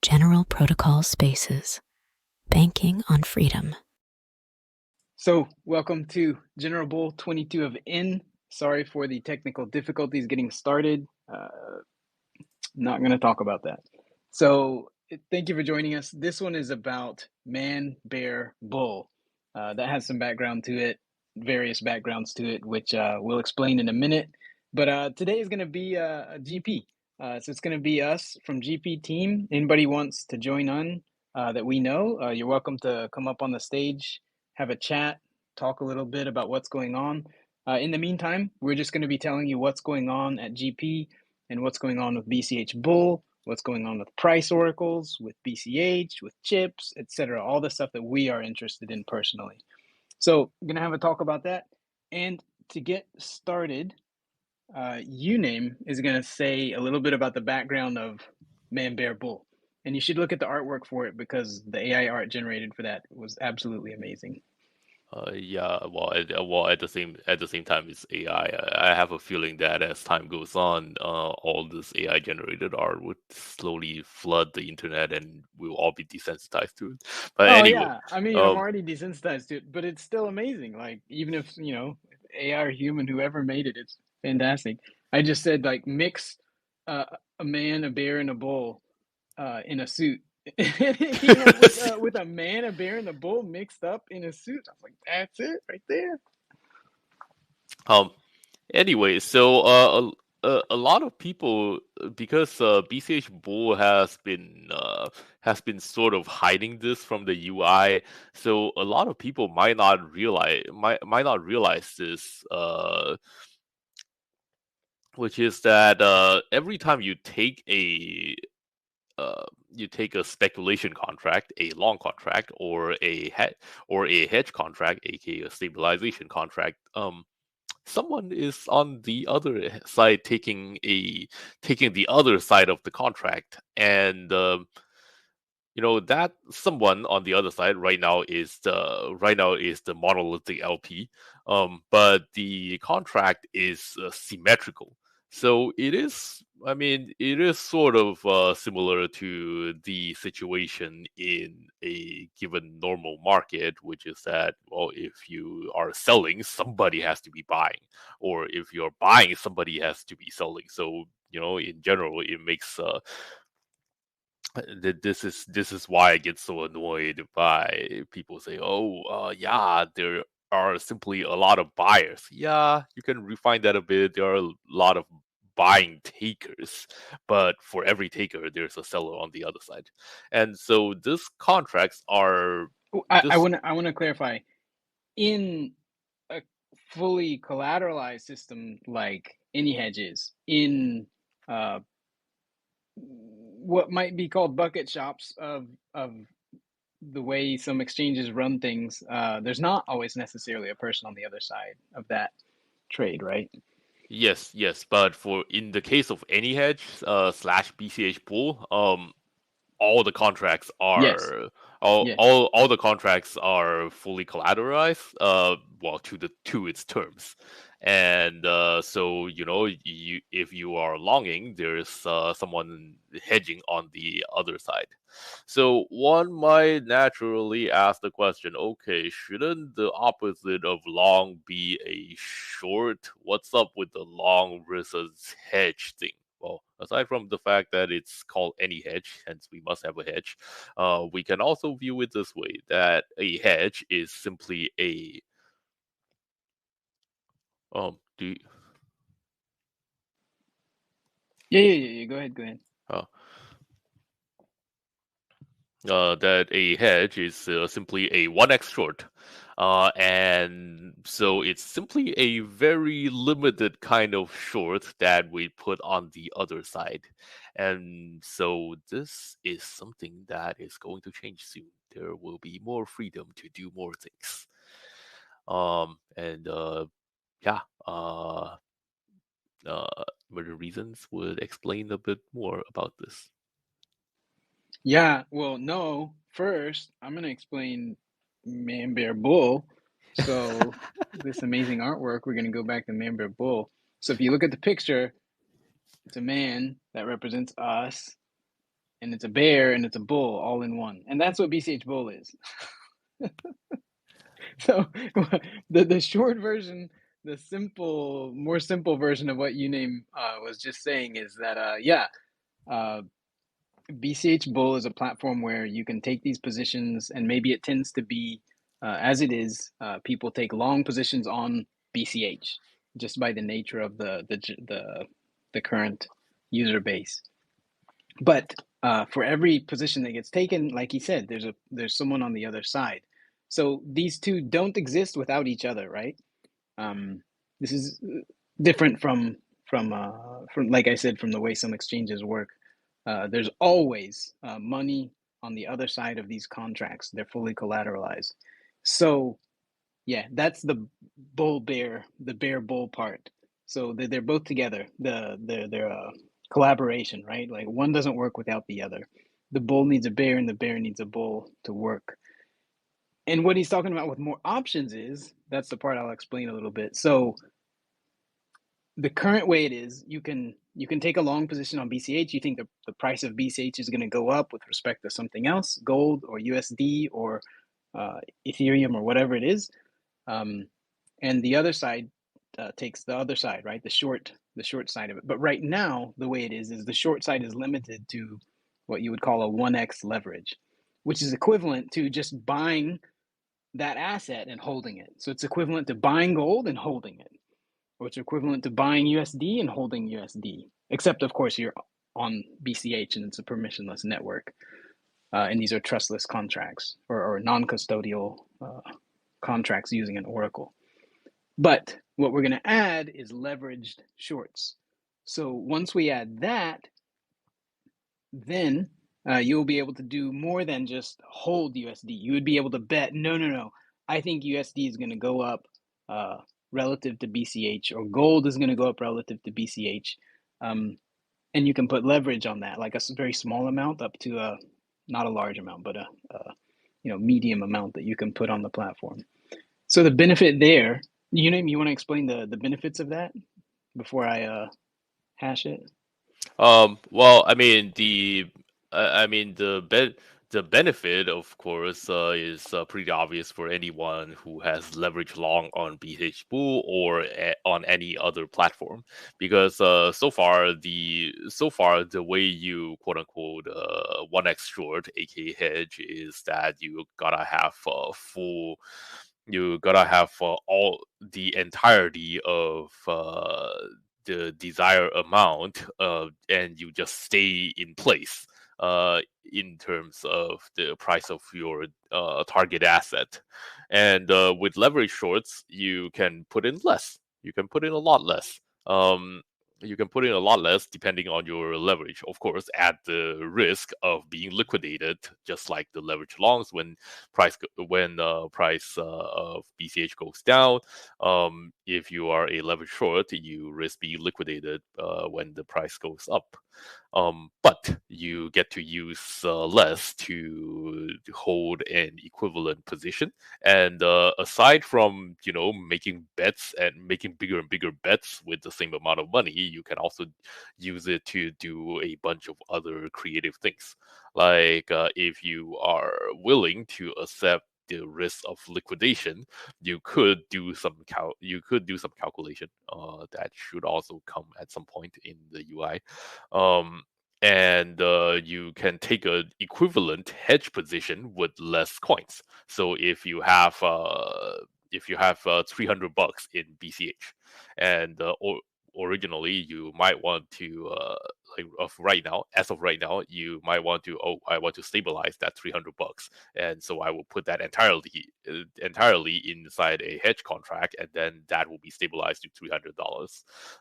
General Protocol Spaces. Banking on Freedom. So, welcome to General Bull 22 of N. Sorry for the technical difficulties getting started. Not going to talk about that. So, thank you for joining us. This one is about Man, Bear, Bull. That has some background to it, various backgrounds to it, which we'll explain in a minute. But today is going to be a GP. So, it's going to be us from GP team. Anybody wants to join on that we know, you're welcome to come up on the stage, have a chat, talk a little bit about what's going on. In the meantime, we're just going to be telling you what's going on at GP and what's going on with BCH Bull, what's going on with price oracles, with BCH, with chips, etc. All the stuff that we are interested in personally. So I'm going to have a talk about that. And to get started, Uname is going to say a little bit about the background of ManBearBull. And you should look at the artwork for it because the AI art generated for that was absolutely amazing. Yeah, at the same time, it's AI. I have a feeling that as time goes on, all this AI generated art would slowly flood the internet, and we'll all be desensitized to it. But Oh anyway, yeah, I mean I'm um, already desensitized to it, but it's still amazing. Like even if AI or human, whoever made it, it's fantastic. I just said like mix uh, a man, a bear, and a bull in a suit. It came up with a man, a bear, and a bull mixed up in a suit. I was like, that's it right there. um, anyway, so a lot of people because BCH Bull has been sort of hiding this from the UI, so a lot of people might not realize this. Which is that every time you take a speculation contract, a long contract, or a hedge contract, aka a stabilization contract, someone is on the other side taking the other side of the contract, and that someone on the other side right now is the monolithic LP, but the contract is symmetrical. So it is. I mean, it is sort of similar to the situation in a given normal market, which is that, well, if you are selling, somebody has to be buying, or if you're buying, somebody has to be selling. So in general, it makes this is why I get so annoyed by people say, "Oh, yeah, there are simply a lot of buyers." Yeah, you can refine that a bit. There are a lot of buying takers, but for every taker, there's a seller on the other side, and so these contracts are I this. want to clarify in a fully collateralized system like any hedges in uh, what might be called bucket shops of the way some exchanges run things, there's not always necessarily a person on the other side of that trade, right? Yes, yes, but for in the case of any hedge slash BCH pool, all the contracts Yes, are yes. all the contracts are fully collateralized well to its terms, and so you if you are longing, there's someone hedging on the other side. So one might naturally ask the question, okay, shouldn't the opposite of long be a short? What's up with the long versus hedge thing? Well, aside from the fact that it's called any hedge, hence we must have a hedge, we can also view it this way, that a hedge is simply a do you, Yeah. Go ahead, go ahead. uh, that a hedge is simply a 1x short. And so it's simply a very limited kind of short that we put on the other side. And so this is something that is going to change soon. There will be more freedom to do more things. And yeah, Murder Reasons would explain a bit more about this. Yeah, well, no, first I'm going to explain Man Bear Bull. So, this amazing artwork, we're going to go back to Man Bear Bull. So, if you look at the picture, it's a man that represents us. and it's a bear, and it's a bull all in one. And that's what BCH Bull is. So the short version, the more simple version of what Uname was just saying is that, BCH Bull is a platform where you can take these positions, and maybe it tends to be, as it is, people take long positions on BCH just by the nature of the current user base. But for every position that gets taken, like he said, there's someone on the other side. So these two don't exist without each other, right? This is different from like I said, from the way some exchanges work. There's always money on the other side of these contracts. They're fully collateralized. So yeah, that's the bear bull part. So they're both together. They're collaboration, right? Like one doesn't work without the other. The bull needs a bear, and the bear needs a bull to work. And what he's talking about with more options is, that's the part I'll explain a little bit. So the current way it is, you can take a long position on BCH. You think the price of BCH is going to go up with respect to something else, gold or USD or Ethereum or whatever it is. And the other side takes the other side, right? The short side of it. But right now, the way it is the short side is limited to what you would call a 1x leverage, which is equivalent to just buying that asset and holding it. So it's equivalent to buying gold and holding it, or it's equivalent to buying USD and holding USD, except of course you're on BCH and it's a permissionless network. And these are trustless contracts or non-custodial contracts using an oracle. But what we're going to add is leveraged shorts. So once we add that, then you'll be able to do more than just hold USD. You would be able to bet, no, I think USD is going to go up relative to BCH, or gold is going to go up relative to BCH. And you can put leverage on that, like a very small amount up to not a large amount, but a medium amount that you can put on the platform. So the benefit there, you want to explain the benefits of that before I hash it? Well, I mean the benefit, of course, is pretty obvious for anyone who has leverage long on BH Bull or on any other platform, because so far the way you quote unquote 1x short, aka hedge, is that you gotta have all the entirety of the desired amount, and you just stay in place in terms of the price of your target asset. And with leverage shorts, you can put in less. You can put in a lot less. You can put in a lot less depending on your leverage, of course, at the risk of being liquidated, just like the leverage longs when price of BCH goes down. If you are a leverage short, you risk being liquidated when the price goes up. But you get to use less to hold an equivalent position. And aside from making bets and making bigger and bigger bets with the same amount of money, you can also use it to do a bunch of other creative things. Like if you are willing to accept the risk of liquidation, you could do some calculation. That should also come at some point in the UI. And you can take an equivalent hedge position with less coins. So if you have $300 in BCH, and originally you might want to as of right now, you might want to, I want to stabilize that $300, and so I will put that entirely inside a hedge contract, and then that will be stabilized to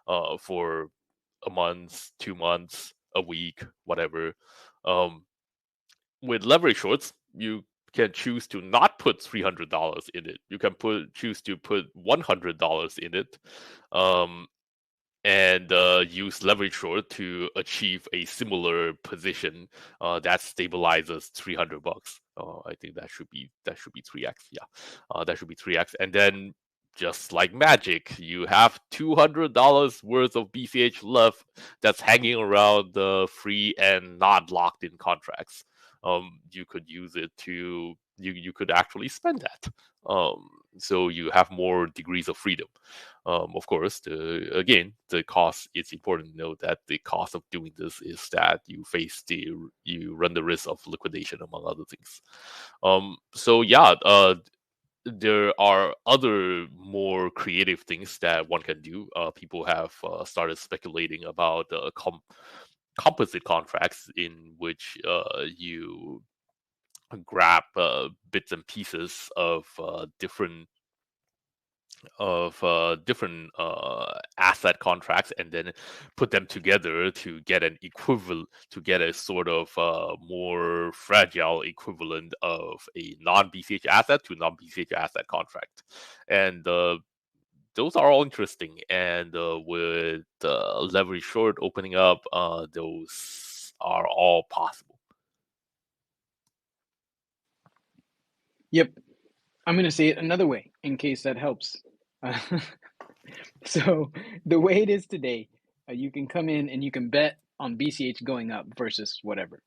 $300 for a month, 2 months, a week, whatever. With leverage shorts, you can choose to not put $300 in it. You can choose to put $100 in it, and use leverage short to achieve a similar position that stabilizes $300. I think that should be 3x. Yeah, that should be 3x, and then just like magic, you have $200 worth of BCH left that's hanging around the free and not locked in contracts. You could use it to you could actually spend that. So you have more degrees of freedom. Of course, the cost. It's important to note that the cost of doing this is that you run the risk of liquidation, among other things. So yeah, there are other more creative things that one can do. People have started speculating about composite contracts in which you grab bits and pieces of different asset contracts and then put them together to get a sort of more fragile equivalent of a non-BCH asset to non-BCH asset contract. And those are all interesting. And with leverage short opening up, those are all possible. Yep. I'm going to say it another way in case that helps. So the way it is today, you can come in and you can bet on BCH going up versus whatever,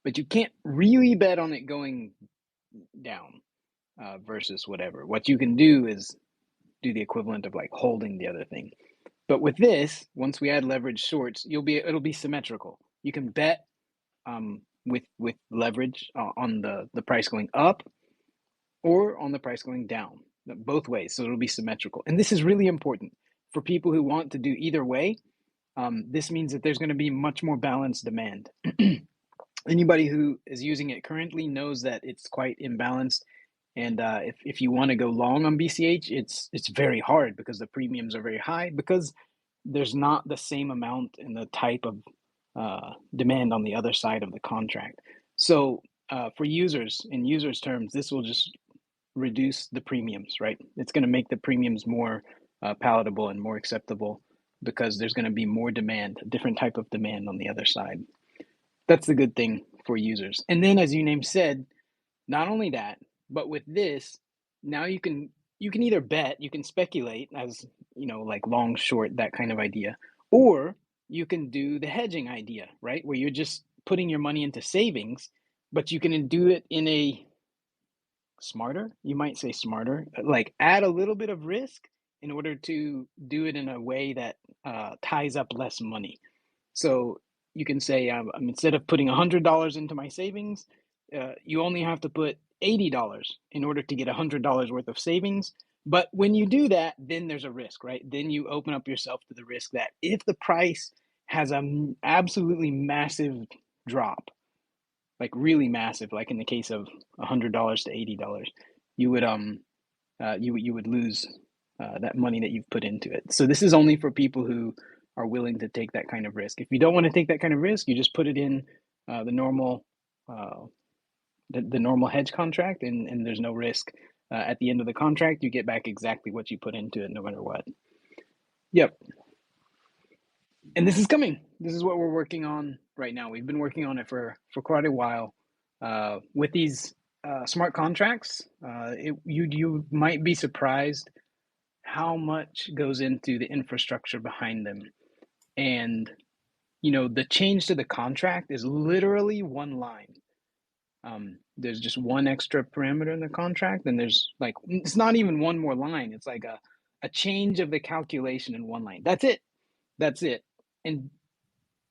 but you can't really bet on it going down versus whatever. What you can do is do the equivalent of like holding the other thing. But with this, once we add leverage shorts, it'll be symmetrical. You can bet with leverage on the price going up or on the price going down, both ways. So it'll be symmetrical. And this is really important for people who want to do either way. This means that there's going to be much more balanced demand. Anybody who is using it currently knows that it's quite imbalanced. And if you want to go long on BCH, it's very hard because the premiums are very high because there's not the same amount and the type of demand on the other side of the contract. So for users, in users' terms, this will just reduce the premiums, right? It's going to make the premiums more palatable and more acceptable because there's going to be more demand, a different type of demand on the other side. That's the good thing for users. And then, as Uname said, not only that, but with this, now you can either bet, you can speculate as, like long, short, that kind of idea, or you can do the hedging idea, right? Where you're just putting your money into savings, but you can do it in a smarter, you might say smarter, like add a little bit of risk in order to do it in a way that ties up less money. So you can say, instead of putting $100 into my savings, you only have to put $80 in order to get $100 worth of savings. But when you do that, then there's a risk, right? Then you open up yourself to the risk that if the price has an absolutely massive drop, like really massive, like in the case of $100 to $80, you would you would lose that money that you've put into it. So this is only for people who are willing to take that kind of risk. If you don't want to take that kind of risk, you just put it in the normal hedge contract, and there's no risk. At the end of the contract, you get back exactly what you put into it, no matter what. Yep. And this is coming. This is what we're working on right now. We've been working on it for quite a while. With these smart contracts, you might be surprised how much goes into the infrastructure behind them. And, the change to the contract is literally one line. There's just one extra parameter in the contract, and there's like, it's not even one more line. It's like a change of the calculation in one line. That's it. And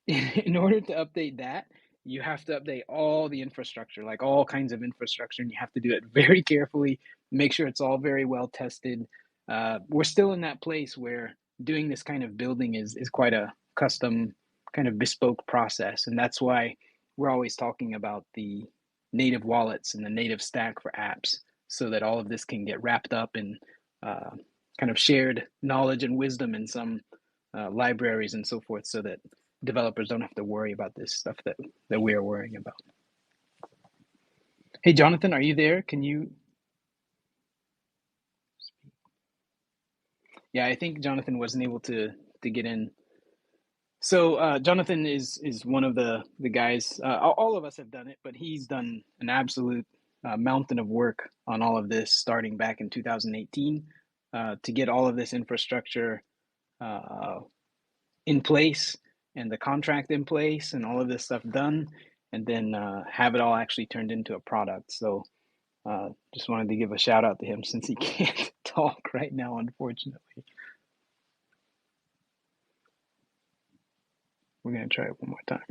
in order to update that, you have to update all the infrastructure, like all kinds of infrastructure, and you have to do it very carefully, make sure it's all very well tested. We're still in that place where doing this kind of building is quite a custom, kind of bespoke process. And that's why we're always talking about the native wallets and the native stack for apps, so that all of this can get wrapped up in kind of shared knowledge and wisdom in some libraries and so forth, so that developers don't have to worry about this stuff that we are worrying about. Hey, Jonathan, are you there? Can you? Yeah, I think Jonathan wasn't able to get in. So Jonathan is one of the guys. All of us have done it, but he's done an absolute mountain of work on all of this starting back in 2018. to get all of this infrastructure in place and the contract in place and all of this stuff done, and then have it all actually turned into a product. So just wanted to give a shout out to him since he can't talk right now, unfortunately. We're going to try it one more time.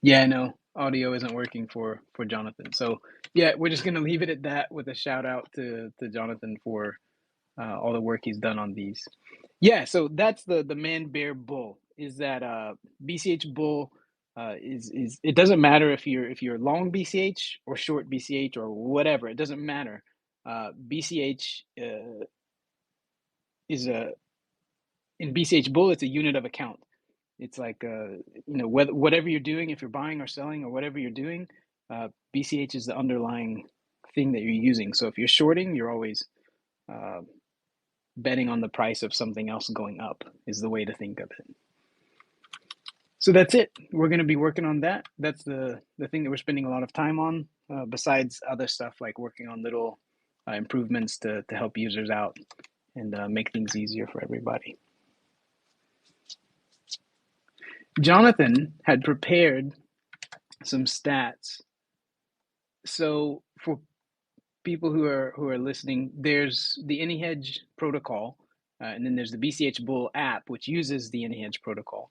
Yeah, no, audio isn't working for Jonathan. So yeah, we're just going to leave it at that with a shout out to Jonathan for all the work he's done on these. Yeah, so that's the ManBearBull. Is that BCH Bull is it doesn't matter if you're long BCH or short BCH or whatever. It doesn't matter. BCH is in BCH Bull, it's a unit of account. It's like whatever you're doing, if you're buying or selling or whatever you're doing, BCH is the underlying thing that you're using. So if you're shorting, you're always betting on the price of something else going up is the way to think of it. So that's it. We're going to be working on that. That's the thing that we're spending a lot of time on, besides other stuff like working on little improvements to help users out and make things easier for everybody. Jonathan had prepared some stats. So for people who are listening, there's the AnyHedge protocol, and then there's the BCH Bull app, which uses the AnyHedge protocol.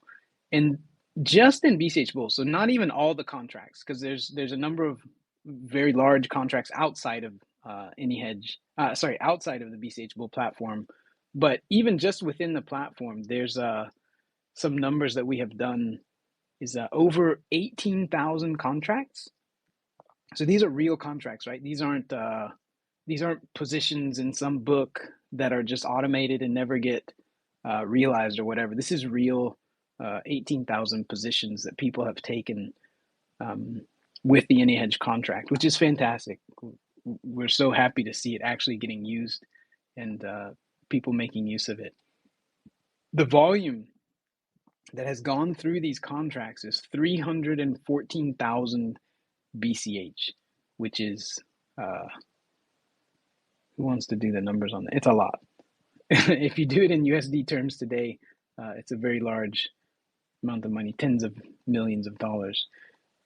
And just in BCH Bull, so not even all the contracts, because there's a number of very large contracts outside of AnyHedge, outside of the BCH Bull platform. But even just within the platform, there's some numbers that we have done is over 18,000 contracts. So these are real contracts, right? These aren't positions in some book that are just automated and never get realized or whatever. This is real 18,000 positions that people have taken with the AnyHedge contract, which is fantastic. We're so happy to see it actually getting used and people making use of it. The volume that has gone through these contracts is 314,000 BCH, which is who wants to do the numbers on that? It's a lot. If you do it in USD terms today, it's a very large amount of money, tens of millions of dollars.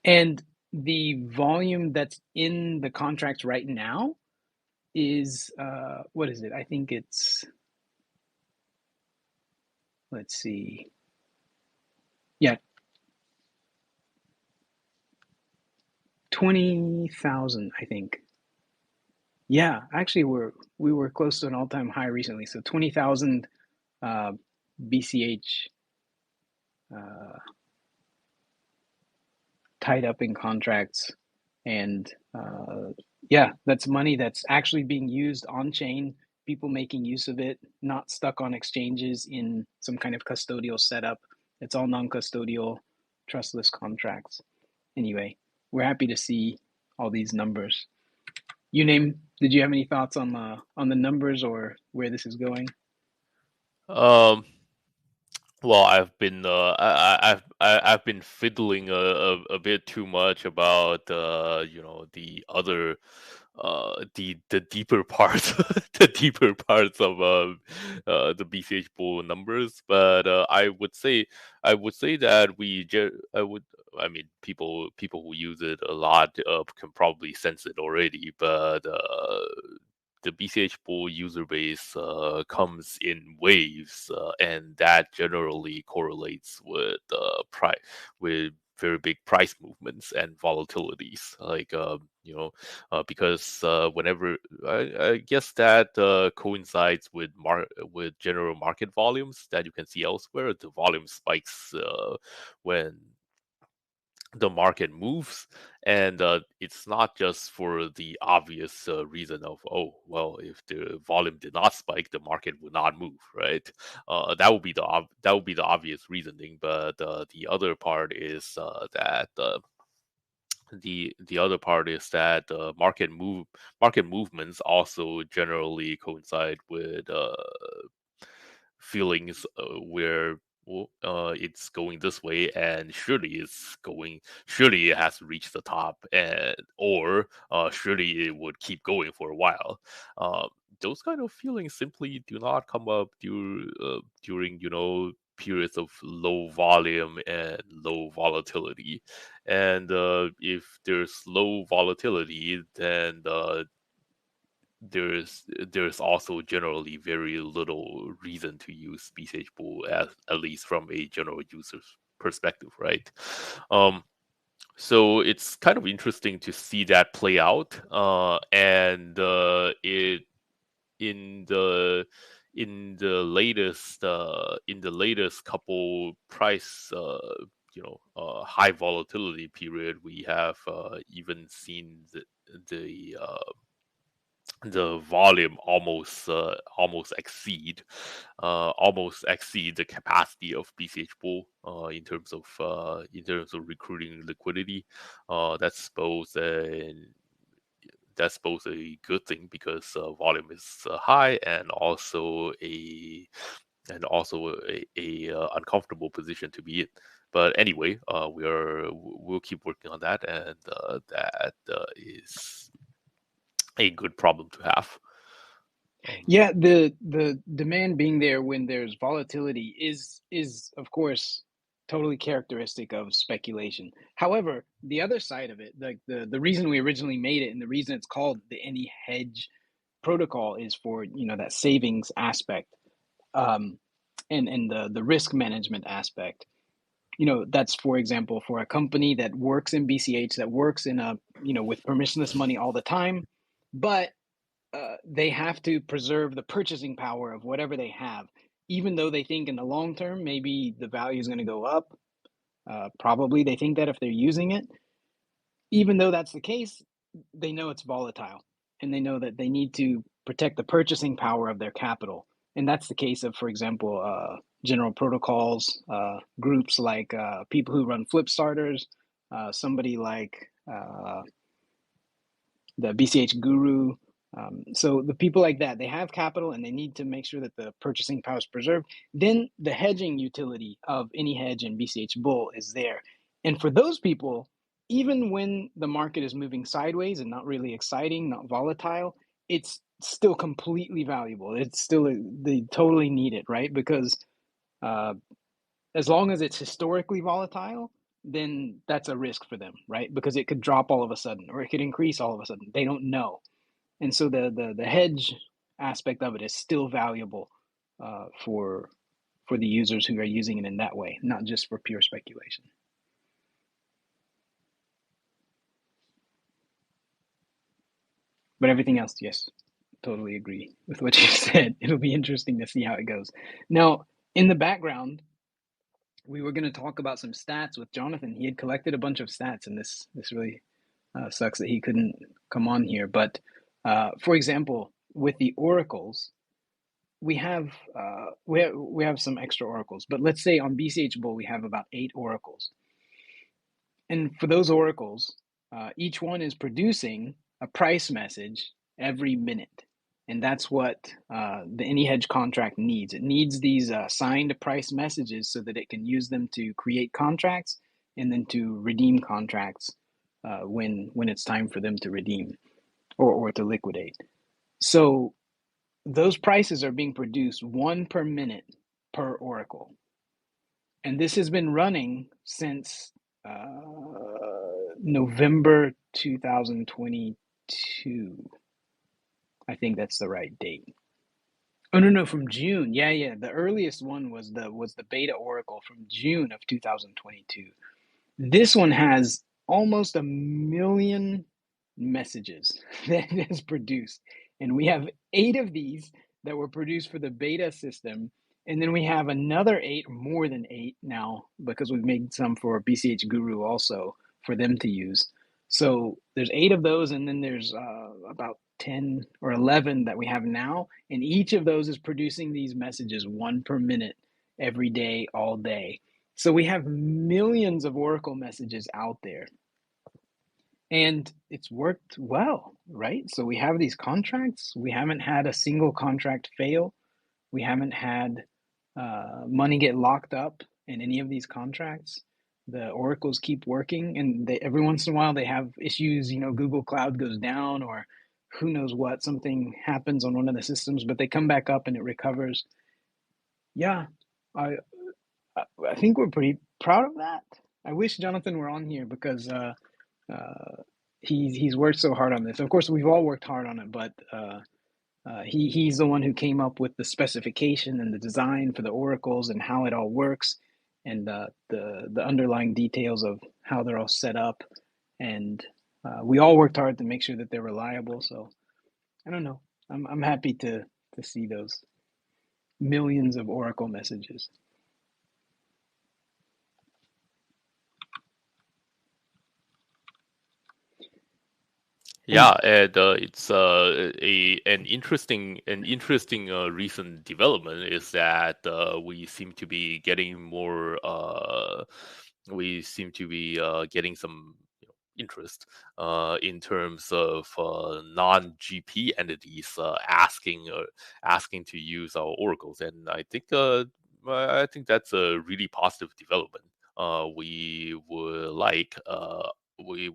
And the volume that's in the contracts right now is, what is it? I think it's, let's see. Yeah, 20,000, I think. Yeah, actually, we were close to an all-time high recently. So 20,000 BCH tied up in contracts, and yeah, that's money that's actually being used on chain. People making use of it, not stuck on exchanges in some kind of custodial setup. It's all non-custodial, trustless contracts. Anyway, we're happy to see all these numbers. Did you have any thoughts on the numbers or where this is going? Well, I've been fiddling a bit too much about the other the deeper parts the deeper parts of the BCH Bull numbers, but I would say that I mean people who use it a lot can probably sense it already, but the BCH Bull user base comes in waves, and that generally correlates with with very big price movements and volatilities. Like because whenever I guess that coincides with with general market volumes that you can see elsewhere. The volume spikes when the market moves, and it's not just for the obvious reason of, oh well, if the volume did not spike, the market would not move, right? That would be the obvious reasoning, but the other part is that the other part is that market movements also generally coincide with feelings where well, it's going this way, and surely it has reached the top, or surely it would keep going for a while. Uh, those kind of feelings simply do not come up during periods of low volume and low volatility. And if there's low volatility, then there's also generally very little reason to use BCH Bull, at least from a general user's perspective, right? Um, so it's kind of interesting to see that play out, and it in the in the latest couple price high volatility period, we have even seen the volume almost exceed the capacity of BCH Bull, in terms of recruiting liquidity. That's both a good thing, because volume is high, and also a uncomfortable position to be in. But anyway, we'll keep working on that, and that is a good problem to have. Yeah, the demand being there when there's volatility is of course totally characteristic of speculation. However, the other side of it, like the reason we originally made it and the reason it's called the any hedge protocol is for, that savings aspect, um and the risk management aspect. That's, for example, for a company that works in BCH, that works in a, with permissionless money all the time, but they have to preserve the purchasing power of whatever they have, even though they think in the long term maybe the value is going to go up. Probably they think that if they're using it, even though that's the case, they know it's volatile, and they know that they need to protect the purchasing power of their capital. And that's the case of, for example, general protocols, groups like people who run flip starters, somebody like the BCH guru. So the people like that, they have capital and they need to make sure that the purchasing power is preserved. Then the hedging utility of any hedge in BCH Bull is there. And for those people, even when the market is moving sideways and not really exciting, not volatile, it's still completely valuable. It's still, they totally need it, right? Because uh, as long as it's historically volatile, then that's a risk for them, right? Because it could drop all of a sudden or it could increase all of a sudden. They don't know. And so the hedge aspect of it is still valuable for the users who are using it in that way, not just for pure speculation. But everything else, yes, totally agree with what you said. It'll be interesting to see how it goes. Now, in the background, we were going to talk about some stats with Jonathan. He had collected a bunch of stats, and this really sucks that he couldn't come on here. But for example, with the oracles, we have we have some extra oracles. But let's say on BCH Bull we have about 8 oracles, and for those oracles, each one is producing a price message every minute. And that's what the AnyHedge contract needs. It needs these signed price messages so that it can use them to create contracts and then to redeem contracts when it's time for them to redeem or to liquidate. So those prices are being produced 1 per minute per oracle. And this has been running since November 2022. I think that's the right date. Oh no, from June. Yeah. The earliest one was the beta oracle from June of 2022. This one has almost 1,000,000 messages that it has produced, and we have 8 of these that were produced for the beta system, and then we have another 8, more than 8 now, because we've made some for BCH Guru also for them to use. So there's 8 of those, and then there's about 10 or 11 that we have now, and each of those is producing these messages 1 per minute every day, all day. So we have millions of Oracle messages out there, and it's worked well, right? So we have these contracts. We haven't had a single contract fail. We haven't had money get locked up in any of these contracts, the oracles keep working, and every once in a while they have issues. Google Cloud goes down, or who knows what, something happens on one of the systems, but they come back up and it recovers. Yeah, I I think we're pretty proud of that. I wish Jonathan were on here because he's worked so hard on this. Of course, we've all worked hard on it, but he's the one who came up with the specification and the design for the oracles and how it all works, and the underlying details of how they're all set up. And we all worked hard to make sure that they're reliable. So I don't know. I'm happy to see those millions of oracle messages. Yeah, and it's an interesting recent development is that we seem to be getting more getting some interest in terms of non-GP entities asking to use our oracles, and I think that's a really positive development. We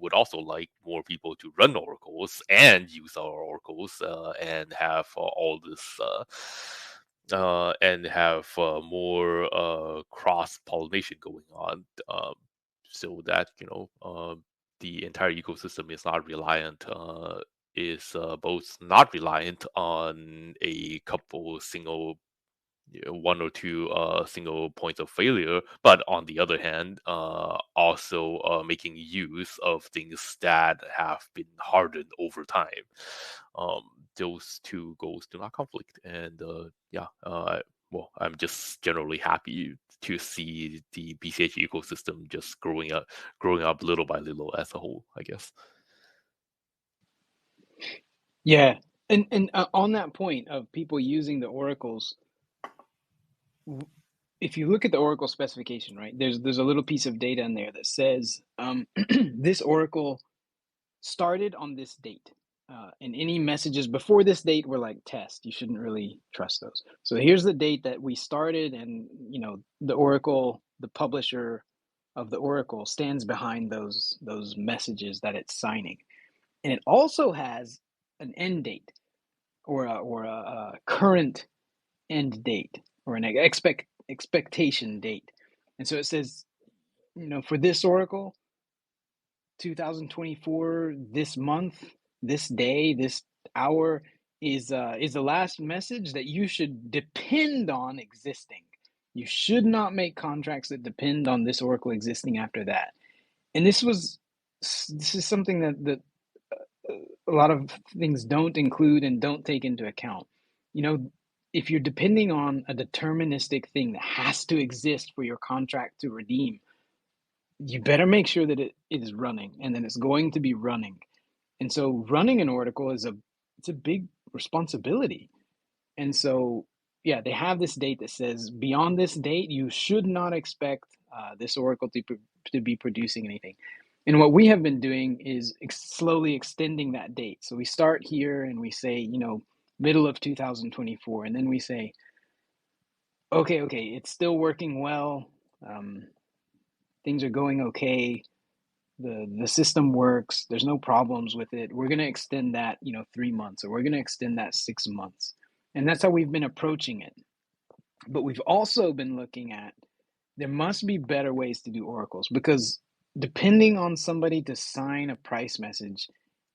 would also like more people to run oracles and use our oracles and have all this and have more cross pollination going on, so that the entire ecosystem is not reliant both not reliant on a couple single one or two single points of failure, but on the other hand, also making use of things that have been hardened over time. Um, those two goals do not conflict, and well, I'm just generally happy to see the BCH ecosystem just growing up little by little as a whole, I guess. Yeah, and on that point of people using the oracles, if you look at the oracle specification, right, there's a little piece of data in there that says this oracle started on this date, and any messages before this date were like test. You shouldn't really trust those. So here's the date that we started, and the oracle, the publisher of the oracle, stands behind those messages that it's signing, and it also has an end date, or a current end date, or an expectation date. And so it says, for this oracle, 2024, this month, this day, this hour is the last message that you should depend on existing. You should not make contracts that depend on this oracle existing after that. And this is something that a lot of things don't include and don't take into account. If you're depending on a deterministic thing that has to exist for your contract to redeem, you better make sure that it is running, and then it's going to be running. And so running an oracle it's a big responsibility. And so, yeah, they have this date that says beyond this date, you should not expect this oracle to be producing anything. And what we have been doing is slowly extending that date. So we start here and we say, middle of 2024, and then we say, okay, it's still working well. Things are going okay. The system works. There's no problems with it. We're going to extend that, 3 months, or we're going to extend that 6 months. And that's how we've been approaching it. But we've also been looking at, there must be better ways to do oracles, because depending on somebody to sign a price message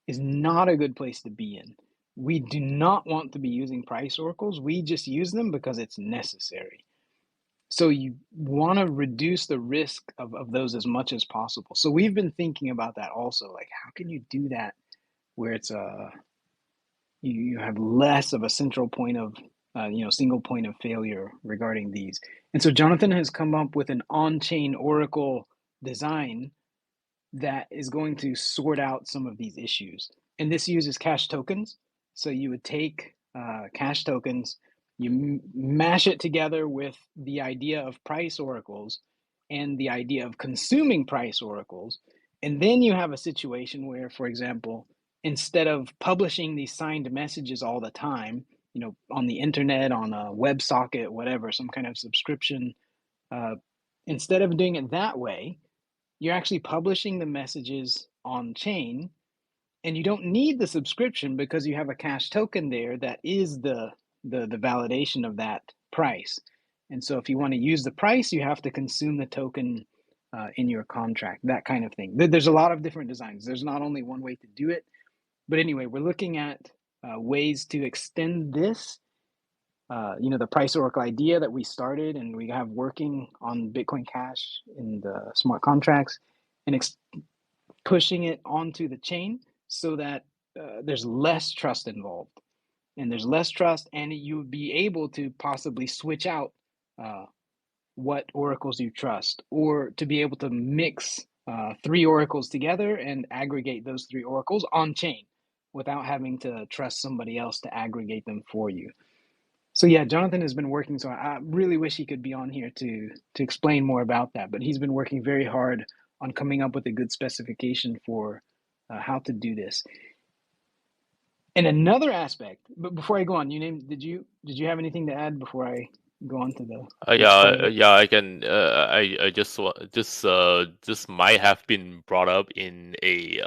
is not a good place to be in. We do not want to be using price oracles. We just use them because it's necessary. So you want to reduce the risk of those as much as possible. So we've been thinking about that also. Like, how can you do that where it's you have less of a central point of single point of failure regarding these. And so Jonathan has come up with an on-chain oracle design that is going to sort out some of these issues. And this uses cash tokens. So you would take cash tokens, you mash it together with the idea of price oracles and the idea of consuming price oracles. And then you have a situation where, for example, instead of publishing these signed messages all the time, on the internet, on a WebSocket, whatever, some kind of subscription. Instead of doing it that way, you're actually publishing the messages on chain, and you don't need the subscription because you have a cash token there that is the validation of that price. And so if you want to use the price, you have to consume the token in your contract, that kind of thing. There's a lot of different designs. There's not only one way to do it. But anyway, we're looking at ways to extend this, the price oracle idea that we started and we have working on Bitcoin Cash in the smart contracts, and pushing it onto the chain so that there's less trust involved. And there's less trust, and you would be able to possibly switch out what oracles you trust, or to be able to mix 3 oracles together and aggregate those 3 oracles on chain without having to trust somebody else to aggregate them for you. So yeah, Jonathan has been working. So I really wish he could be on here to explain more about that. But he's been working very hard on coming up with a good specification for how to do this. And another aspect, but before I go on, did you have anything to add before I go on to the next part of it? Yeah, I can. I just this might have been brought up in a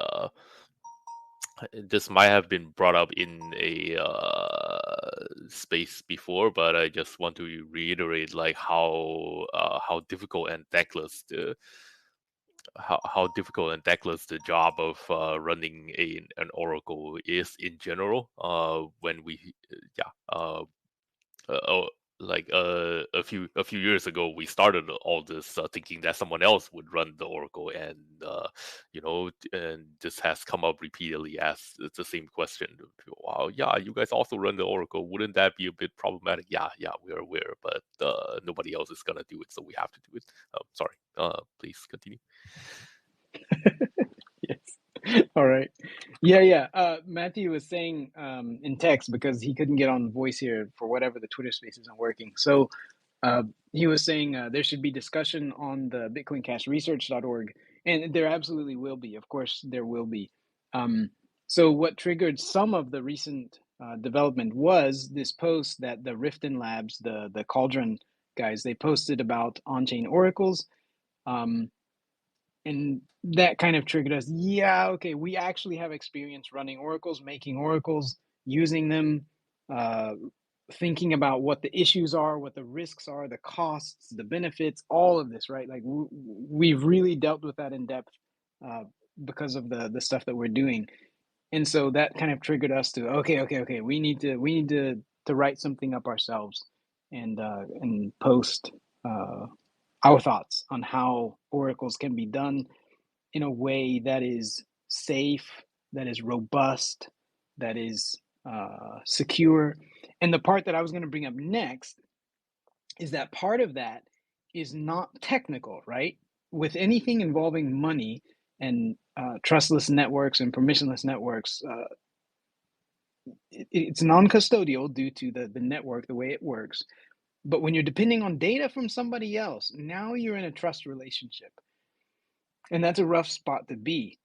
space before, but I just want to reiterate like how difficult and thankless the job of running an oracle is in general. When we like a few years ago, we started all this thinking that someone else would run the oracle, and and this has come up repeatedly as it's the same question. Wow, yeah, you guys also run the oracle. Wouldn't that be a bit problematic? Yeah, we are aware, but nobody else is gonna do it, so we have to do it. Sorry. Please continue. Yes. All right. Yeah. Matthew was saying in text, because he couldn't get on voice here for whatever, the Twitter space isn't working. So he was saying there should be discussion on the bitcoincashresearch.org, and there absolutely will be. Of course, there will be. So what triggered some of the recent development was this post that the Riften Labs, the Cauldron guys, they posted about on-chain oracles. And that kind of triggered us. Yeah, okay, we actually have experience running oracles, making oracles, using them, thinking about what the issues are, what the risks are, the costs, the benefits, all of this, right? Like we've really dealt with that in depth because of the stuff that we're doing. And so that kind of triggered us to okay, we need to write something up ourselves and post our thoughts on how oracles can be done in a way that is safe, that is robust, that is secure. And the part that I was going to bring up next is that part of that is not technical, right? With anything involving money and trustless networks and permissionless networks, it's non-custodial due to the network, the way it works. But when you're depending on data from somebody else, now you're in a trust relationship. And that's a rough spot to be.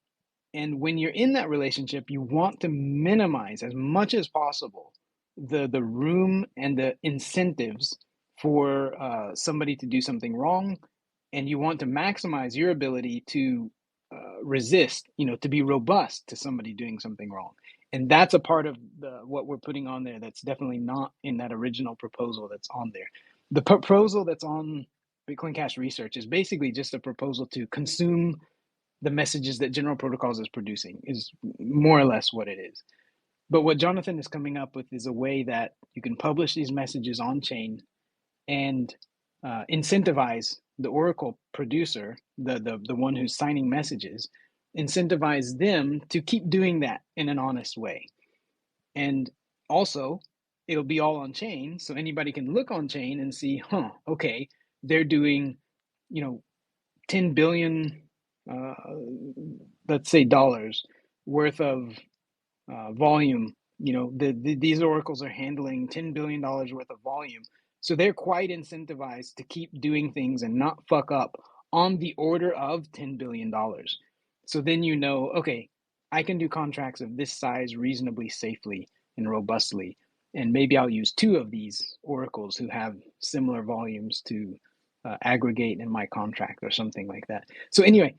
And when you're in that relationship, you want to minimize as much as possible the room and the incentives for somebody to do something wrong. And you want to maximize your ability to resist, to be robust to somebody doing something wrong. And that's a part of what we're putting on there that's definitely not in that original proposal that's on there. The proposal that's on Bitcoin Cash Research is basically just a proposal to consume the messages that General Protocols is producing, is more or less what it is. But what Jonathan is coming up with is a way that you can publish these messages on chain and incentivize the Oracle producer, the one who's signing messages, incentivize them to keep doing that in an honest way. And also, it'll be all on chain, so anybody can look on chain and see, okay, they're doing, 10 billion, let's say dollars worth of volume. These oracles are handling $10 billion worth of volume. So they're quite incentivized to keep doing things and not fuck up on the order of $10 billion. So then okay, I can do contracts of this size reasonably safely and robustly. and maybe I'll use 2 of these oracles who have similar volumes to aggregate in my contract or something like that. So anyway,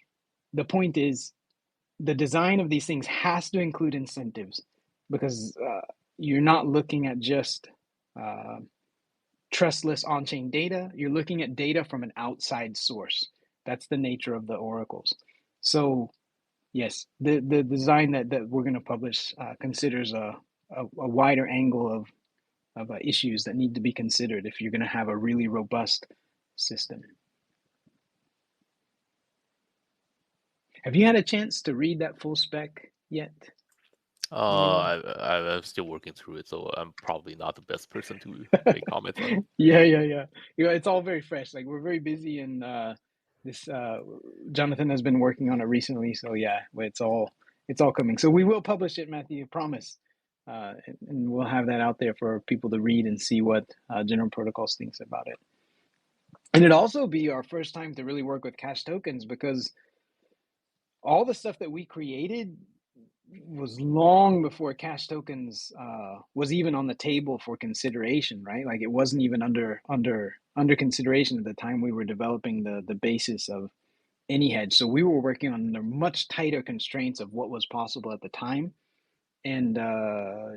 the point is the design of these things has to include incentives, because you're not looking at just trustless on-chain data. You're looking at data from an outside source. That's the nature of the oracles. So yes, the design that we're going to publish considers a wider angle of issues that need to be considered if you're going to have a really robust system. Have you had a chance to read that full spec yet? I'm still working through it, so I'm probably not the best person to make comments on it. Yeah. You know, it's all very fresh. Like, we're very busy, and this Jonathan has been working on it recently. So yeah, it's all coming. So we will publish it, Matthew, promise. And we'll have that out there for people to read and see what General Protocols thinks about it. And it'd also be our first time to really work with cash tokens, because all the stuff that we created was long before cash tokens was even on the table for consideration, right? Like, it wasn't even under consideration at the time we were developing the basis of any hedge. So we were working on the much tighter constraints of what was possible at the time. And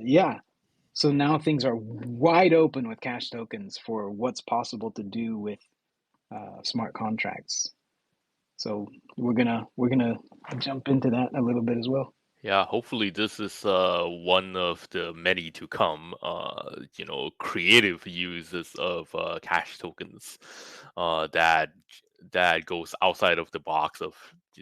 yeah, so now things are wide open with cash tokens for what's possible to do with smart contracts. So we're gonna jump into that a little bit as well. Yeah, hopefully this is one of the many to come. Creative uses of cash tokens that goes outside of the box of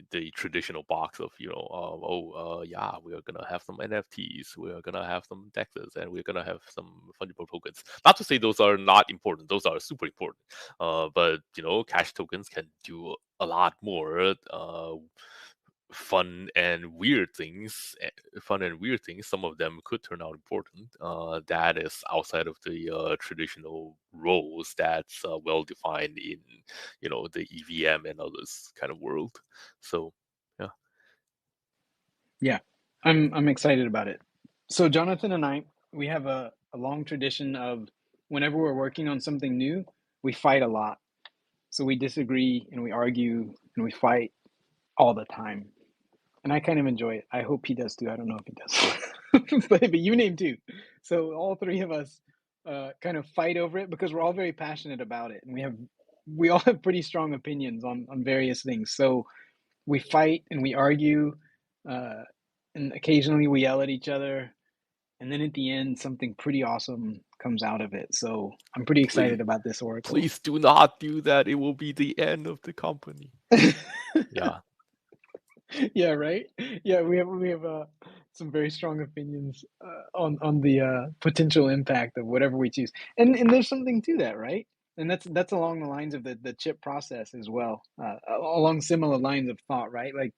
the traditional box of yeah, we are gonna have some NFTs, we are gonna have some DEXs, and we're gonna have some fungible tokens. Not to say those are not important; those are super important. But cash tokens can do a lot more. Fun and weird things. Some of them could turn out important. That is outside of the traditional roles that's well defined in the EVM and others kind of world. So Yeah, I'm excited about it. So Jonathan and I, we have a long tradition of, whenever we're working on something new, we fight a lot. So we disagree and we argue and we fight all the time. And I kind of enjoy it. I hope he does too. I don't know if he does, but you name too. So all 3 of us kind of fight over it, because we're all very passionate about it, and we all have pretty strong opinions on various things. So we fight and we argue, and occasionally we yell at each other, and then at the end something pretty awesome comes out of it. So I'm pretty excited about this oracle. please do not do that. It will be the end of the company. Yeah. Yeah, right. Yeah, we have some very strong opinions on the potential impact of whatever we choose, and there's something to that, right? And that's along the lines of the chip process as well, along similar lines of thought, right? Like,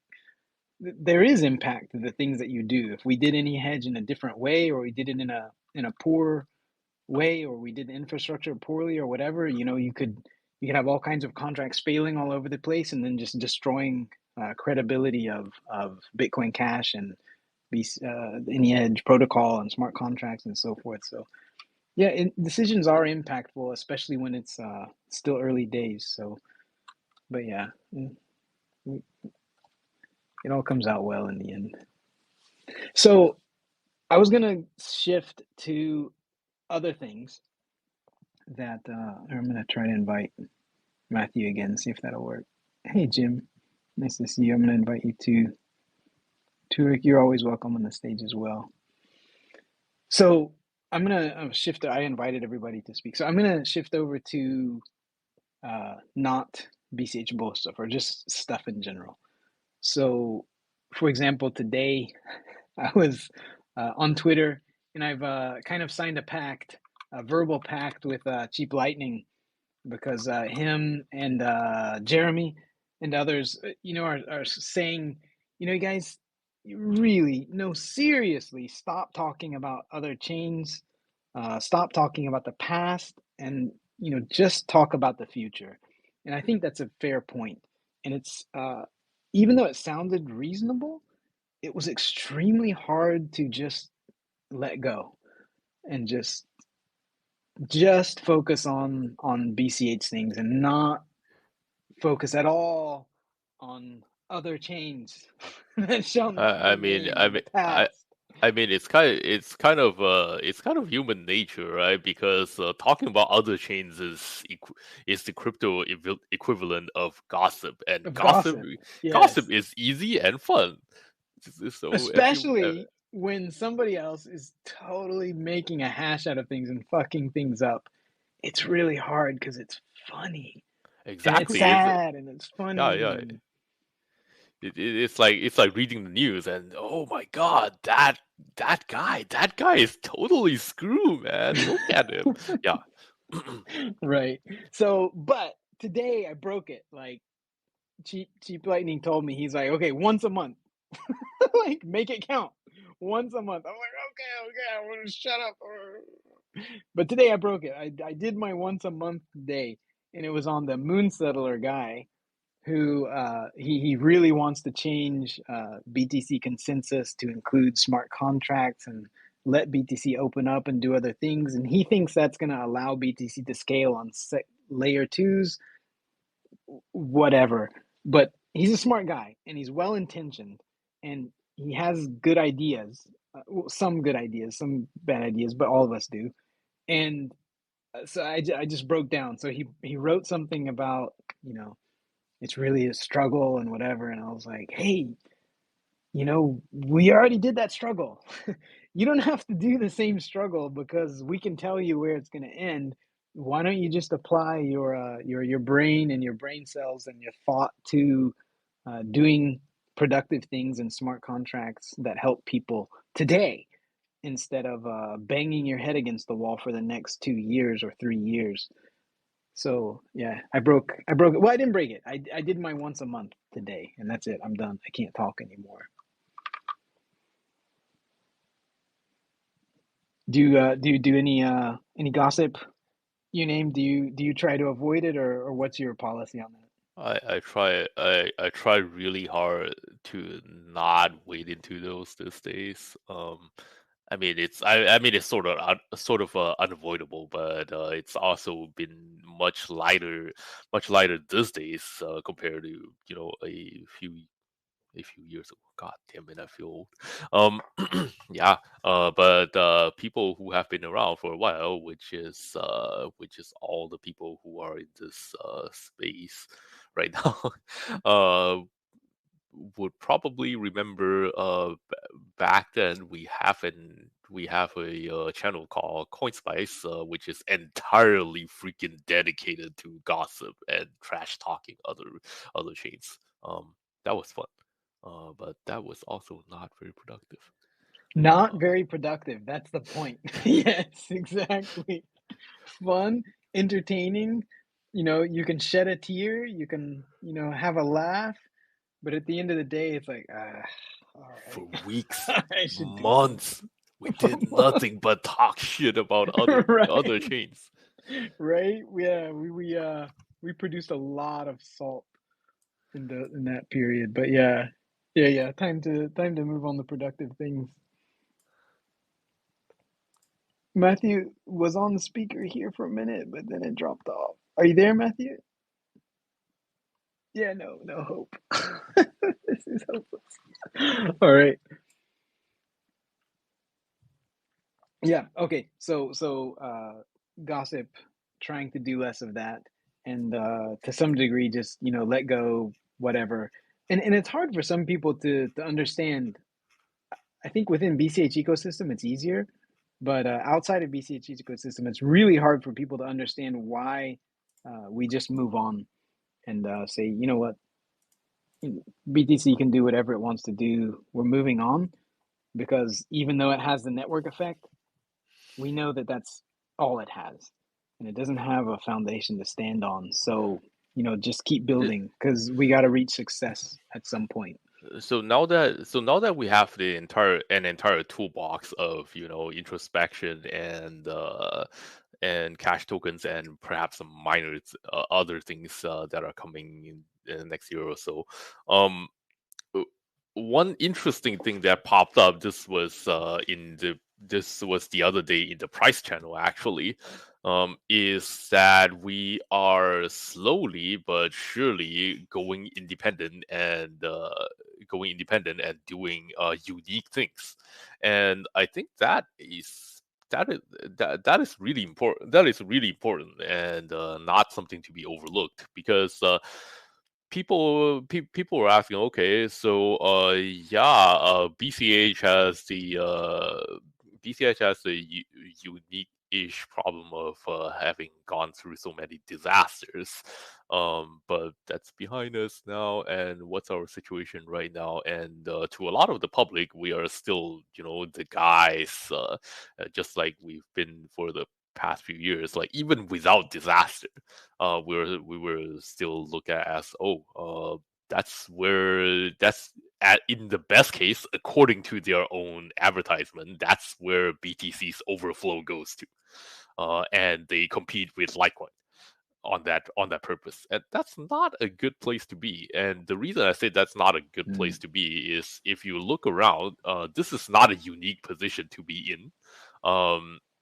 there is impact to the things that you do. If we did any hedge in a different way, or we did it in a poor way, or we did the infrastructure poorly, or whatever, you could have all kinds of contracts failing all over the place, and then just destroying credibility of Bitcoin Cash and any edge protocol and smart contracts and so forth. So yeah, decisions are impactful, especially when it's still early days. So, but yeah, it all comes out well in the end. So I was gonna shift to other things that I'm gonna try to invite Matthew again, see if that'll work. Hey Jim, nice to see you. I'm gonna invite you to Turek. You're always welcome on the stage as well. So I'm gonna shift. I invited everybody to speak, so I'm gonna shift over to not BCH Bull stuff, or just stuff in general. So, for example, today I was on Twitter, and I've kind of signed a verbal pact with Cheap Lightning, because him and Jeremy and others, are saying, you guys, you really, no, seriously, stop talking about other chains, stop talking about the past, and just talk about the future. And I think that's a fair point. And it's even though it sounded reasonable, it was extremely hard to just let go. and just focus on BCH things and not focus at all on other chains that shall not I be mean, named I in the mean, I, past. I mean, it's kind of human nature, right? Because talking about other chains is the crypto equivalent of gossip, and Of gossip. gossip Yes. is easy and fun. So Especially when somebody else is totally making a hash out of things and fucking things up. It's really hard because it's funny and it's exactly, sad and it's yeah, funny yeah. and It's like reading the news and oh my god, that guy is totally screwed, man. Look at him. Yeah. right. So, but today I broke it. Like Cheap Lightning told me, he's like, okay, once a month, like make it count. Once a month. I'm like, okay, I want to shut up. But today I broke it. I did my once a month day, and it was on the Moon Settler guy who he really wants to change BTC consensus to include smart contracts and let BTC open up and do other things. And he thinks that's going to allow BTC to scale on layer twos, whatever. But he's a smart guy and he's well intentioned and he has good ideas, some good ideas, some bad ideas, but all of us do. And so I just broke down. So he wrote something about, you know, it's really a struggle and whatever. And I was like, hey, you know, we already did that struggle. You don't have to do the same struggle because we can tell you where it's going to end. Why don't you just apply your brain and your brain cells and your thought to doing productive things and smart contracts that help people today instead of banging your head against the wall for the next 2 years or 3 years. So yeah, I broke it. Well, I didn't break it. I did my once a month today, and that's it. I'm done. I can't talk anymore. Do you do any gossip you name? Do you try to avoid it, or what's your policy on that? I try really hard to not wade into those these days. I mean it's sort of unavoidable, but it's also been much lighter these days compared to a few years ago. God damn it, I feel old. Um, yeah. But people who have been around for a while, which is all the people who are in this space right now, uh, would probably remember back then we have a channel called CoinSpice, which is entirely freaking dedicated to gossip and trash talking other chains. That was fun, but that was also not very productive. Not very productive. That's the point. Yes, exactly. Fun, entertaining. You know, you can shed a tear. You can, you know, have a laugh. But at the end of the day, it's like, all For right, weeks, I should do something. months, we did nothing but talk shit about other Right, chains. right. Yeah, we produced a lot of salt in that period. But yeah, yeah. Time to move on to productive things. Matthew was on the speaker here for a minute, but then it dropped off. Are you there, Matthew? Yeah, no hope. This is hopeless. All right. Yeah. Okay. So gossip, trying to do less of that, and to some degree, just let go, whatever. And it's hard for some people to understand. I think within BCH ecosystem, it's easier, but outside of BCH ecosystem, it's really hard for people to understand why we just move on and say, you know what, BTC can do whatever it wants to do. We're moving on because even though it has the network effect, we know that that's all it has, and it doesn't have a foundation to stand on. So just keep building because we got to reach success at some point. So now that we have the entire toolbox of introspection and cash tokens and perhaps some minor other things that are coming in the next year or so, um, one interesting thing that popped up. This was in this was the other day in the price channel actually, is that we are slowly but surely going independent and doing unique things, and I think that is that is really important. That is really important and not something to be overlooked because people were asking, okay, so BCH has the unique-ish problem of having gone through so many disasters, but that's behind us now. And what's our situation right now? And to a lot of the public, we are still, the guys, just like we've been for the past few years. Like even without disaster, we were still looked at as that's at in the best case, according to their own advertisement, that's where BTC's overflow goes to, and they compete with Litecoin on that purpose, and that's not a good place to be. And the reason I say that's not a good place to be is if you look around, this is not a unique position to be in.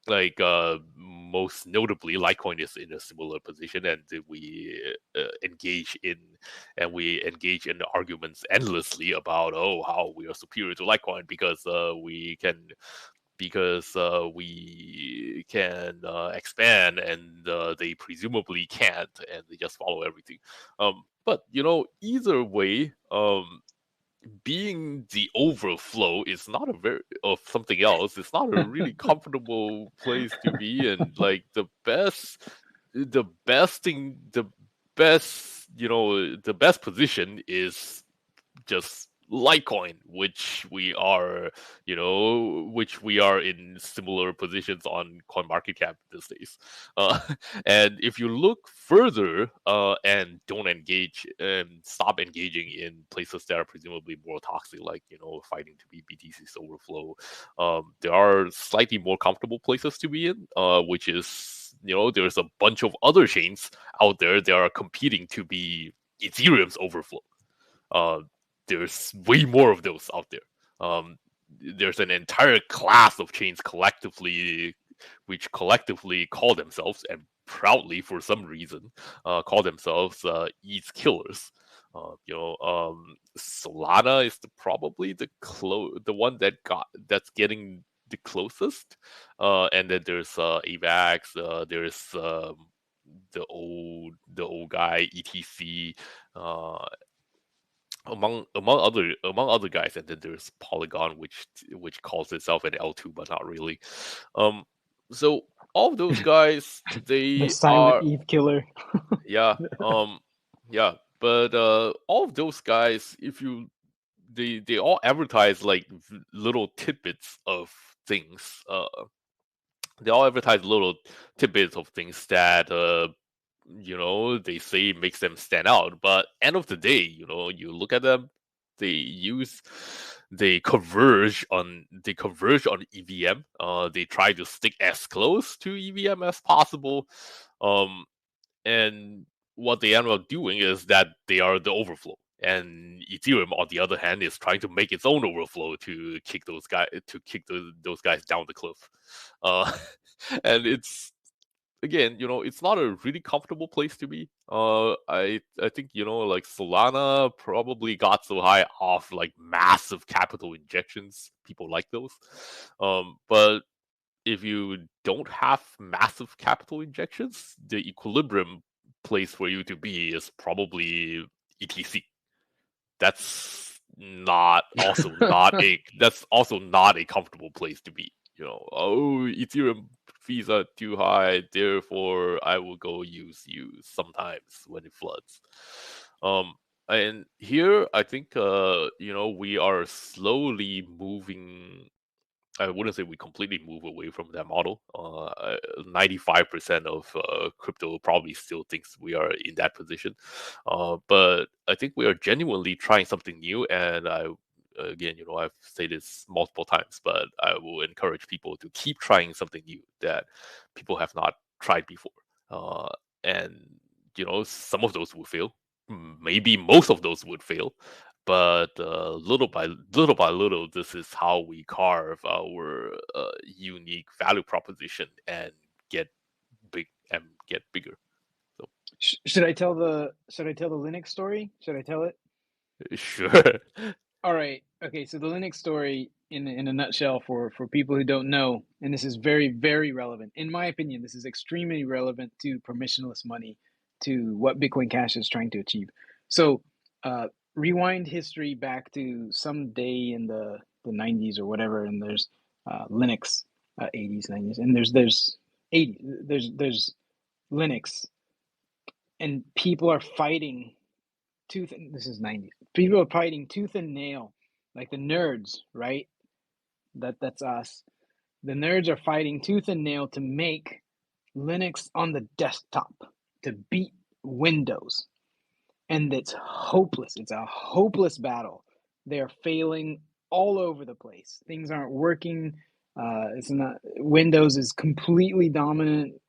Like most notably, Litecoin is in a similar position, and we engage in arguments endlessly about how we are superior to Litecoin because we can expand, and they presumably can't, and they just follow everything. But either way, being the overflow is not a very of something else. It's not a really comfortable place to be in. Like the best position is just Litecoin, which we are in similar positions on CoinMarketCap these days. Uh, and if you look further and don't engage and stop engaging in places that are presumably more toxic, like fighting to be BTC's overflow, there are slightly more comfortable places to be in, which is there's a bunch of other chains out there that are competing to be Ethereum's overflow. Uh, there's way more of those out there. There's an entire class of chains which collectively call themselves, and proudly for some reason, call themselves ETH killers. Solana is probably the one that's getting the closest, and then there's AVAX, there's the old guy ETC, uh, among other guys, and then there's Polygon, which calls itself an L2, but not really. So all of those guys, The they silent are ETH killer. yeah, yeah, but all of those guys, if you they all advertise like little tidbits of things. They all advertise little tidbits of things that they say makes them stand out. But end of the day, you look at them, they converge on EVM. They try to stick as close to EVM as possible. And what they end up doing is that they are the overflow. And Ethereum, on the other hand, is trying to make its own overflow to kick those guys down the cliff. Uh, and it's not a really comfortable place to be. I think like Solana probably got so high off like massive capital injections. People like those, but if you don't have massive capital injections, the equilibrium place for you to be is probably ETC. That's also not a comfortable place to be. Ethereum fees are too high, therefore I will go use you sometimes when it floods. And here I think we are slowly moving. I wouldn't say we completely move away from that model. 95% of crypto probably still thinks we are in that position, but I think we are genuinely trying something new. And again, I've said this multiple times, but I will encourage people to keep trying something new that people have not tried before. And some of those will fail. Maybe most of those would fail, but little by little, this is how we carve our unique value proposition and get get bigger. So Should I tell the Linux story? Should I tell it? sure. All right. Okay. So the Linux story, in a nutshell, for people who don't know, and this is very, very relevant. In my opinion, this is extremely relevant to permissionless money, to what Bitcoin Cash is trying to achieve. So, rewind history back to some day in the 90s or whatever, and there's Linux, 80s, 90s, and there's 80, there's Linux, and people are fighting this is 90s. People are fighting tooth and nail, like the nerds, right? That's us. The nerds are fighting tooth and nail to make Linux on the desktop, to beat Windows. And it's hopeless. It's a hopeless battle. They're failing all over the place. Things aren't working. It's not Windows is completely dominant.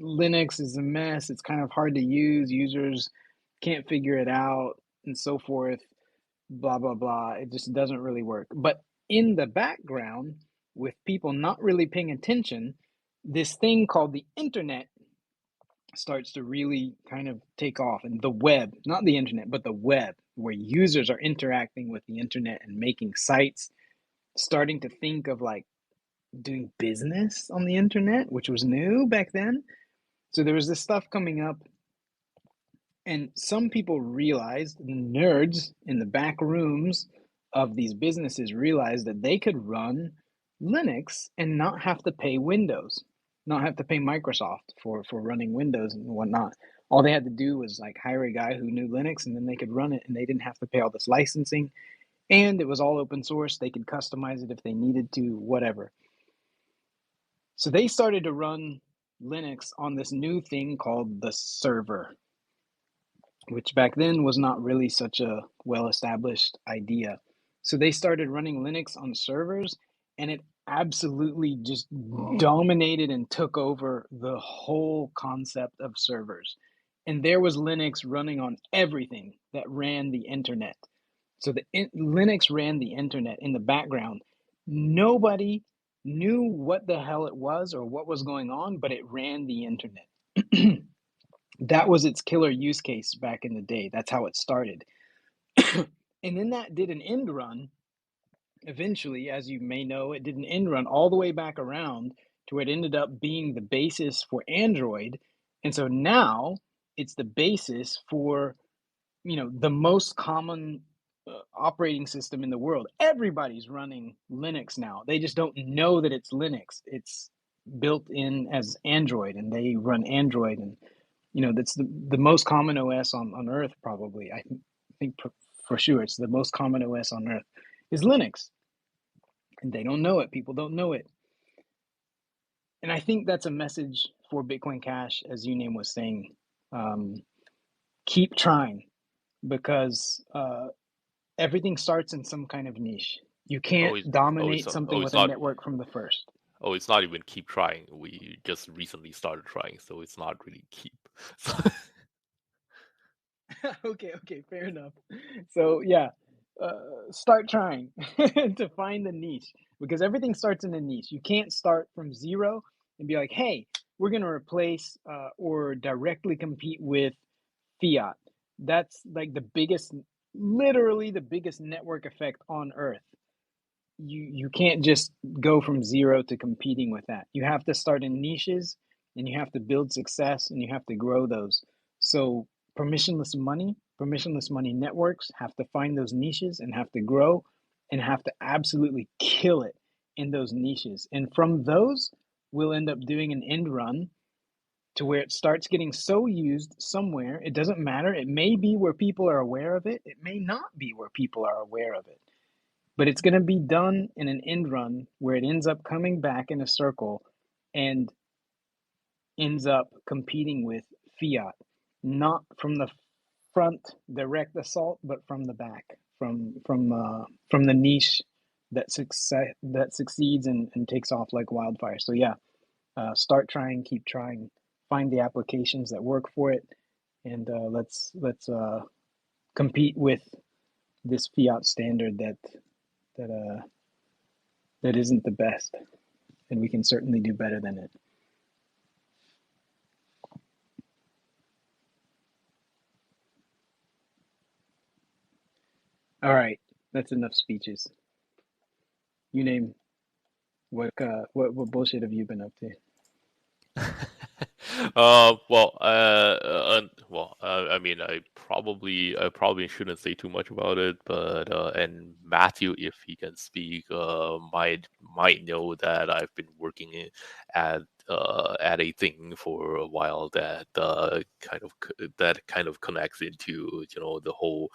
Linux is a mess. It's kind of hard to use. Users can't figure it out, and so forth. Blah blah blah. It just doesn't really work. But in the background, with people not really paying attention, this thing called the internet starts to really kind of take off. And the web, not the internet, but the web, where users are interacting with the internet and making sites, starting to think of like doing business on the internet, which was new back then. So there was this stuff coming up, and some people realized, nerds in the back rooms of these businesses realized that they could run Linux and not have to pay Windows, not have to pay Microsoft for running Windows and whatnot. All they had to do was like hire a guy who knew Linux, and then they could run it, and they didn't have to pay all this licensing. And it was all open source. They could customize it if they needed to, whatever. So they started to run Linux on this new thing called the server, which back then was not really such a well-established idea. So they started running Linux on servers, and it absolutely just dominated and took over the whole concept of servers. And there was Linux running on everything that ran the internet. So Linux ran the internet in the background. Nobody knew what the hell it was or what was going on, but it ran the internet. That was its killer use case back in the day. That's how it started. And then that did an end run. Eventually, as you may know, it did an end run all the way back around to where it ended up being the basis for Android. And so now it's the basis for, the most common operating system in the world. Everybody's running Linux now. They just don't know that it's Linux. It's built in as Android, and they run Android, and that's the most common OS on Earth, probably. I think for sure it's the most common OS on Earth is Linux. And they don't know it. People don't know it. And I think that's a message for Bitcoin Cash, as Uname was saying. Keep trying, because everything starts in some kind of niche. You can't dominate something with a network from the first. Oh, it's not even keep trying. We just recently started trying, so it's not really keep. Okay, fair enough. So yeah, start trying to find the niche, because everything starts in a niche. You can't start from zero and be like, hey, we're going to replace or directly compete with fiat. That's like literally the biggest network effect on Earth. You can't just go from zero to competing with that. You have to start in niches, and you have to build success, and you have to grow those. So permissionless money networks have to find those niches and have to grow and have to absolutely kill it in those niches. And from those, we'll end up doing an end run to where it starts getting so used somewhere. It doesn't matter. It may be where people are aware of it. It may not be where people are aware of it. But it's going to be done in an end run where it ends up coming back in a circle and ends up competing with fiat, not from the front direct assault, but from the back, from the niche that succeeds and takes off like wildfire. So yeah, start trying, keep trying, find the applications that work for it, and let's compete with this fiat standard that isn't the best, and we can certainly do better than it. All right, that's enough speeches. You name what bullshit have you been up to? I mean, I probably shouldn't say too much about it, but and Matthew, if he can speak, might know that I've been working at a thing for a while that kind of connects into the whole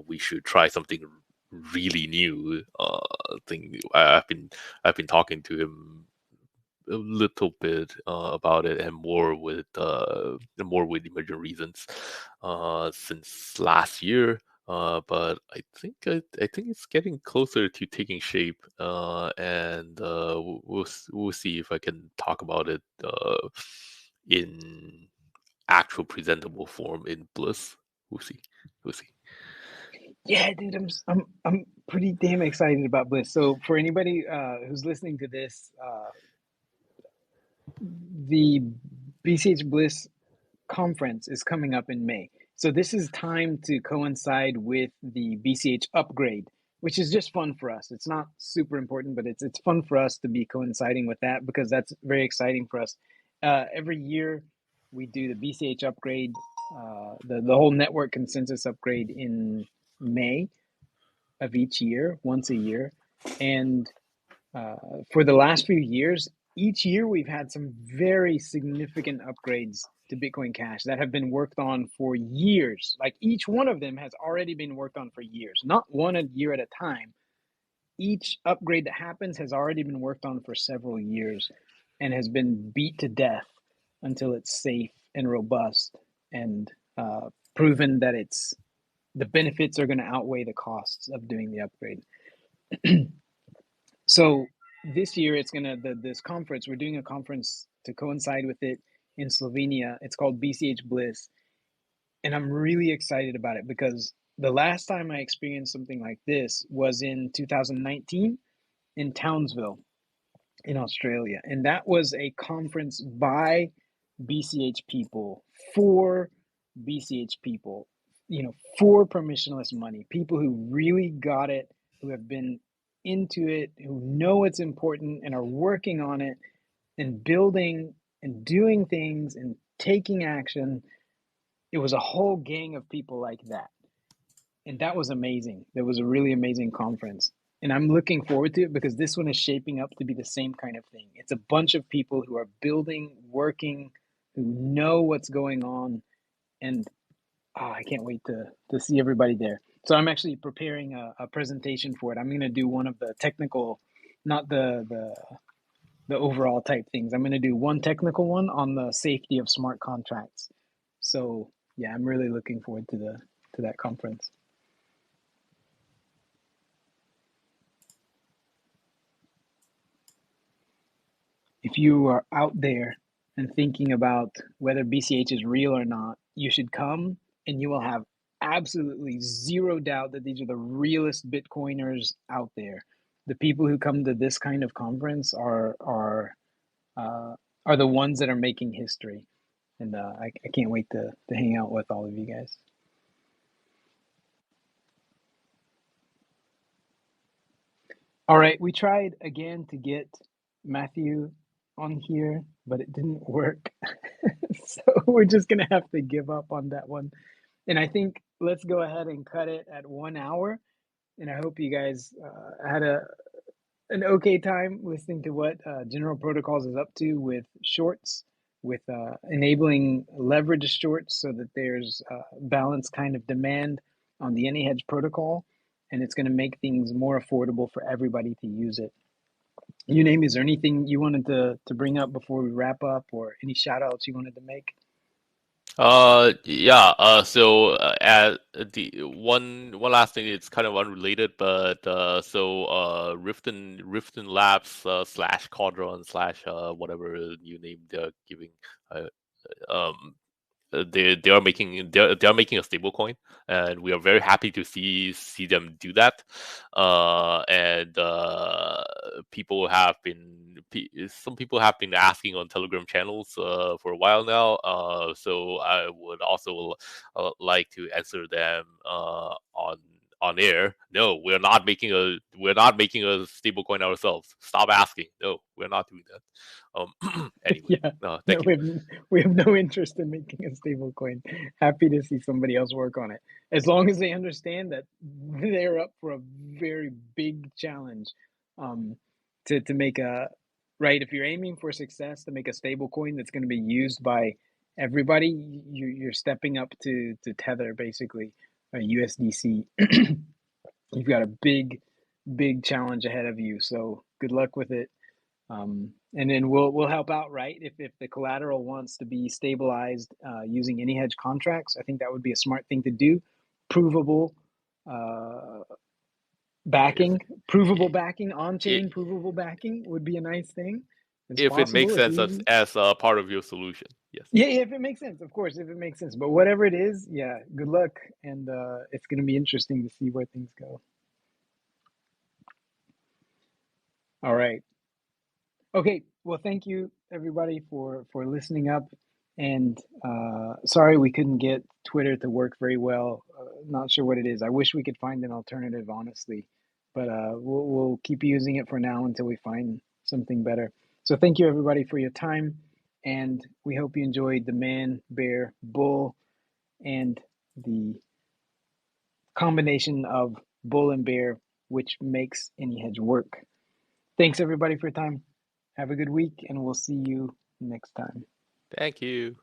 we should try something really new thing. I've been talking to him a little bit about it, and more with emergent reasons since last year. But I think it's getting closer to taking shape, and we'll see if I can talk about it in actual presentable form in Bliss. We'll see. We'll see. Yeah, dude, I'm pretty damn excited about Bliss. So for anybody who's listening to this, the BCH Bliss conference is coming up in May. So this is time to coincide with the BCH upgrade, which is just fun for us. It's not super important, but it's fun for us to be coinciding with that because that's very exciting for us. Every year we do the BCH upgrade, the whole network consensus upgrade in May of each year, once a year. And for the last few years, each year we've had some very significant upgrades to Bitcoin Cash that have been worked on for years. Like each one of them has already been worked on for years, not one a year at a time. Each upgrade that happens has already been worked on for several years and has been beat to death until it's safe and robust and proven that the benefits are going to outweigh the costs of doing the upgrade. So this year it's this conference, we're doing a conference to coincide with it in Slovenia. It's called BCH Bliss. And I'm really excited about it because the last time I experienced something like this was in 2019 in Townsville in Australia. And that was a conference by BCH people for BCH people, for permissionless money, people who really got it, who have been into it, who know it's important and are working on it and building and doing things and taking action. It was a whole gang of people like that. And that was amazing. That was a really amazing conference. And I'm looking forward to it because this one is shaping up to be the same kind of thing. It's a bunch of people who are building, working, who know what's going on. And I can't wait to see everybody there. So I'm actually preparing a presentation for it. I'm going to do one of the technical, not the overall type things. I'm going to do one technical one on the safety of smart contracts. So yeah, I'm really looking forward to that conference. If you are out there and thinking about whether BCH is real or not, you should come and you will have absolutely zero doubt that these are the realest Bitcoiners out there. The people who come to this kind of conference are the ones that are making history. And I can't wait to hang out with all of you guys. All right, we tried again to get Matthew on here, but it didn't work. So we're just going to have to give up on that one. And I think let's go ahead and cut it at 1 hour. And I hope you guys had an okay time listening to what General Protocols is up to with shorts, with enabling leverage shorts so that there's balanced kind of demand on the AnyHedge protocol. And it's going to make things more affordable for everybody to use it. You name, is there anything you wanted to bring up before we wrap up, or any shout outs you wanted to make? Yeah. At the one last thing, it's kind of unrelated, but Riften Labs slash Quadron slash whatever new name they're giving, um they are making a stable coin, and we are very happy to see them do that. And some people have been asking on Telegram channels for a while now. So I would also like to answer them on air. No, we're not making a stable coin ourselves. Stop asking. No, we're not doing that. Anyway, Yeah, thank you. we have no interest in making a stable coin. Happy to see somebody else work on it, as long as they understand that they're up for a very big challenge. To make a right, if you're aiming for success, to make a stable coin that's going to be used by everybody, you're stepping up to Tether, basically, a USDC. You've got a big challenge ahead of you. So good luck with it. And then we'll help out, right? If the collateral wants to be stabilized using any hedge contracts, I think that would be a smart thing to do. Provable backing, on-chain provable backing would be a nice thing. It's If it makes possible, it's sense easy. as part of your solution, yes. Yeah, if it makes sense, of course, if it makes sense. But whatever it is, yeah, good luck, and it's going to be interesting to see where things go. All right. Okay, well, thank you everybody for listening up, and sorry we couldn't get Twitter to work very well. Not sure what it is. I wish we could find an alternative, honestly, but we'll keep using it for now until we find something better. So thank you everybody for your time, and we hope you enjoyed the Man, Bear, Bull, and the combination of bull and bear, which makes any hedge work. Thanks everybody for your time. Have a good week, and we'll see you next time. Thank you.